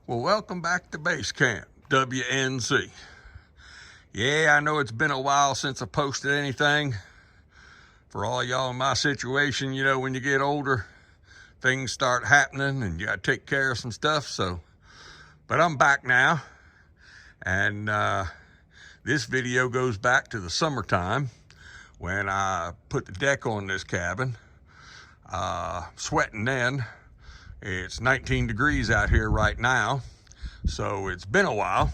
Well, welcome back to Base Camp, WNC. Yeah, I know it's been a while since I posted anything. For all y'all in my situation, you know, when you get older, things start happening and you gotta take care of some stuff, but I'm back now. And this video goes back to the summertime when I put the deck on this cabin. Sweating then. It's 19 degrees out here right now, so it's been a while,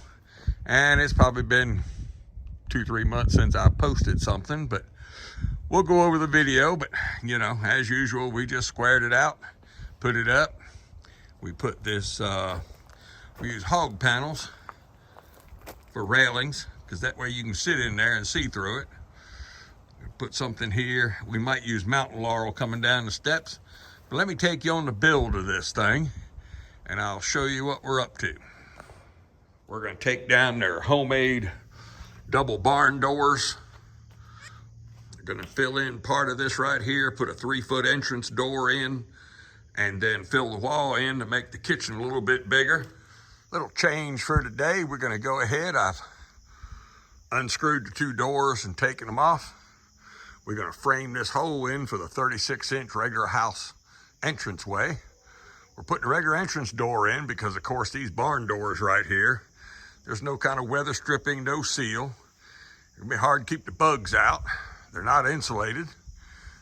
and it's probably been 2-3 months since I posted something, but we'll go over the video. But you know, as usual, we just squared it out, put it up. We put this, we use hog panels for railings, because that way you can sit in there and see through it. Put something here. We might use mountain laurel coming down the steps. But let me take you on the build of this thing, and I'll show you what we're up to. We're going to take down their homemade double barn doors. We're going to fill in part of this right here, put a 3-foot entrance door in, and then fill the wall in to make the kitchen a little bit bigger. Little change for today. We're going to go ahead. I've unscrewed the 2 doors and taken them off. We're going to frame this hole in for the 36-inch regular house entranceway. We're putting a regular entrance door in because, of course, these barn doors right here, there's no kind of weather stripping, no seal. It'll be hard to keep the bugs out. They're not insulated.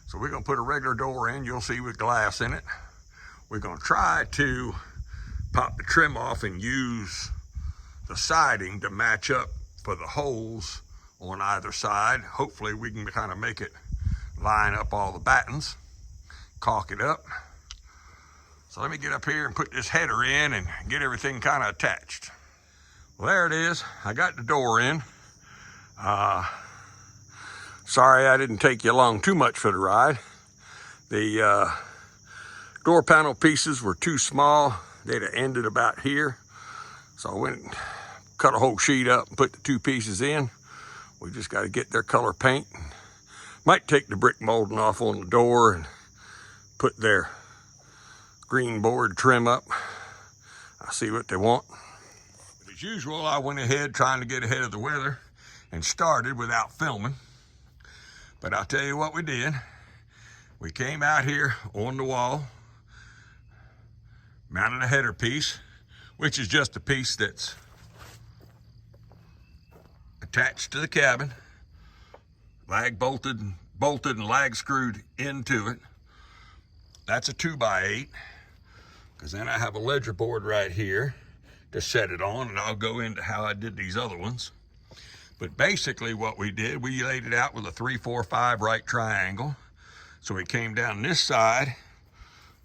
So we're going to put a regular door in, you'll see, with glass in it. We're going to try to pop the trim off and use the siding to match up for the holes on either side. Hopefully we can kind of make it line up all the battens, caulk it up. So let me get up here and put this header in and get everything kind of attached. Well, there it is. I got the door in. Sorry I didn't take you along too much for the ride. The door panel pieces were too small. They'd have ended about here. So I went and cut a whole sheet up and put the 2 pieces in. We just got to get their color paint. Might take the brick molding off on the door and put their green board trim up. I'll see what they want. But as usual, I went ahead trying to get ahead of the weather and started without filming. But I'll tell you what we did. We came out here on the wall, mounted a header piece, which is just a piece that's attached to the cabin, lag bolted and lag screwed into it. That's a 2x8, because then I have a ledger board right here to set it on, and I'll go into how I did these other ones. But basically what we did, we laid it out with a 3-4-5 right triangle. So we came down this side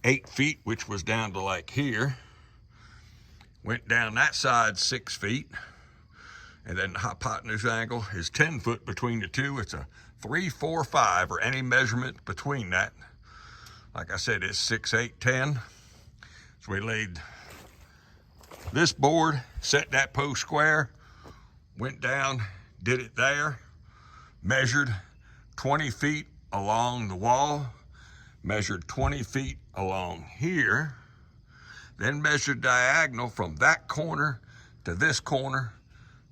8 feet, which was down to like here, went down that side 6 feet, and then the hypotenuse angle is 10 foot between the two. It's a 3-4-5, or any measurement between that. Like I said, it's 6, 8, 10. So we laid this board, set that post square, went down, did it there, measured 20 feet along the wall, measured 20 feet along here, then measured diagonal from that corner to this corner,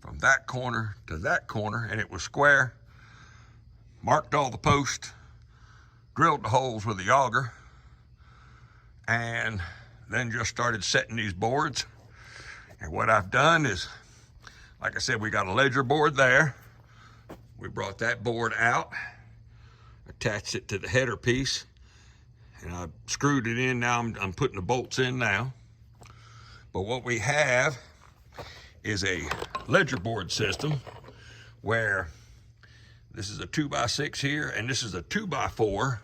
from that corner to that corner, and it was square. Marked all the posts, drilled the holes with the auger, and then just started setting these boards. And what I've done is, like I said, we got a ledger board there. We brought that board out, attached it to the header piece, and I screwed it in. Now I'm putting the bolts in now. But what we have is a ledger board system where this is a 2x6 here, and this is a 2x4.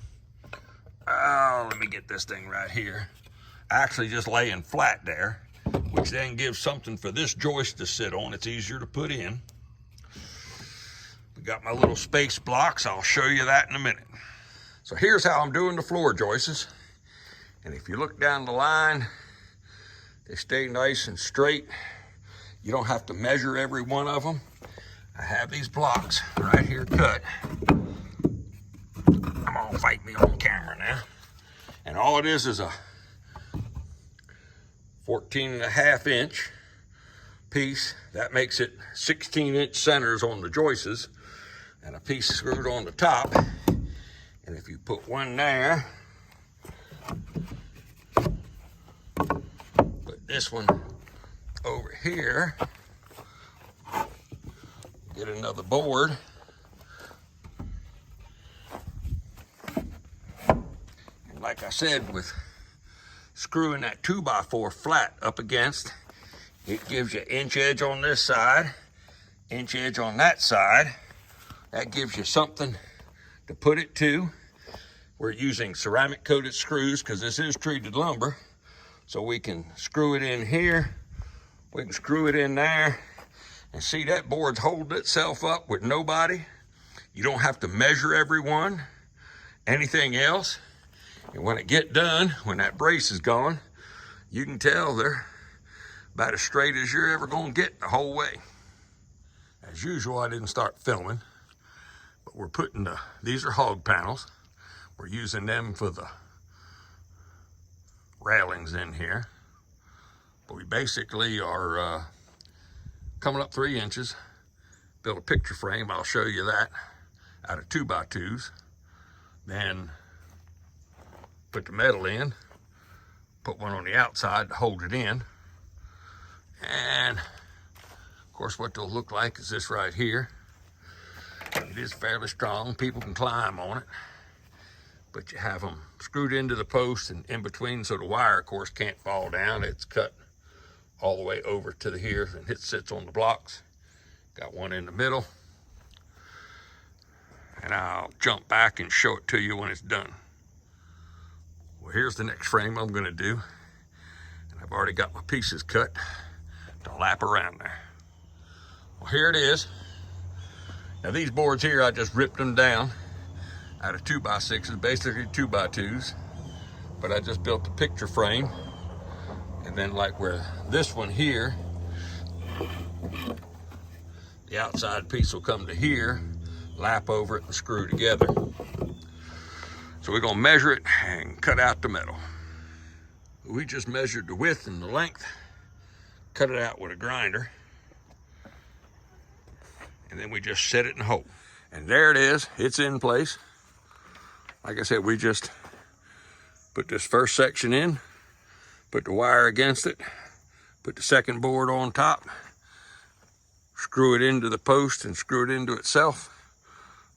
Oh, let me get this thing right here. Actually just laying flat there, which then gives something for this joist to sit on. It's easier to put in. We got my little space blocks. I'll show you that in a minute. So here's how I'm doing the floor joists. And if you look down the line, they stay nice and straight. You don't have to measure every one of them. I have these blocks right here cut. Come on, fight me on camera now. And all it is a 14.5-inch piece. That makes it 16-inch centers on the joists and a piece screwed on the top. And if you put one there, put this one over here, get another board, and like I said, with screwing that 2x4 flat up against, it gives you inch edge on this side, inch edge on that side. That gives you something to put it to. We're using ceramic coated screws because this is treated lumber. So we can screw it in here, we can screw it in there, and see that board's holding itself up with nobody. You don't have to measure every one, anything else. And when it get done, when that brace is gone, you can tell they're about as straight as you're ever gonna get the whole way. As usual, I didn't start filming, but we're putting these are hog panels. We're using them for the railings in here. But we basically are coming up 3 inches, build a picture frame, I'll show you that, out of 2x2s. Then put the metal in, put one on the outside to hold it in. And of course what they'll look like is this right here. It is fairly strong, people can climb on it. But you have them screwed into the post and in between, so the wire, of course, can't fall down. It's cut all the way over to the here, and it sits on the blocks. Got one in the middle. And I'll jump back and show it to you when it's done. Well, here's the next frame I'm gonna do. And I've already got my pieces cut to lap around there. Well, here it is. Now these boards here, I just ripped them down out of 2x6s, basically 2x2s, but I just built a picture frame. And then like where this one here, the outside piece will come to here, lap over it and screw together. So we're gonna measure it and cut out the metal. We just measured the width and the length, cut it out with a grinder, and then we just set it in a hole. And there it is, it's in place. Like I said, we just put this first section in, put the wire against it, put the second board on top, screw it into the post and screw it into itself,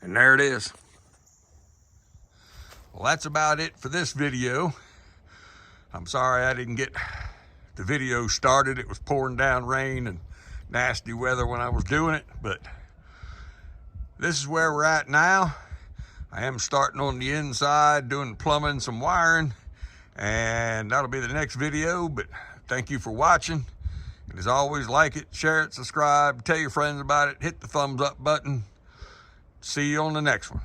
and there it is. Well, that's about it for this video. I'm sorry I didn't get the video started. It was pouring down rain and nasty weather when I was doing it, but this is where we're at now. I am starting on the inside, doing plumbing, some wiring, and that'll be the next video. But thank you for watching. And as always, like it, share it, subscribe, tell your friends about it, hit the thumbs up button. See you on the next one.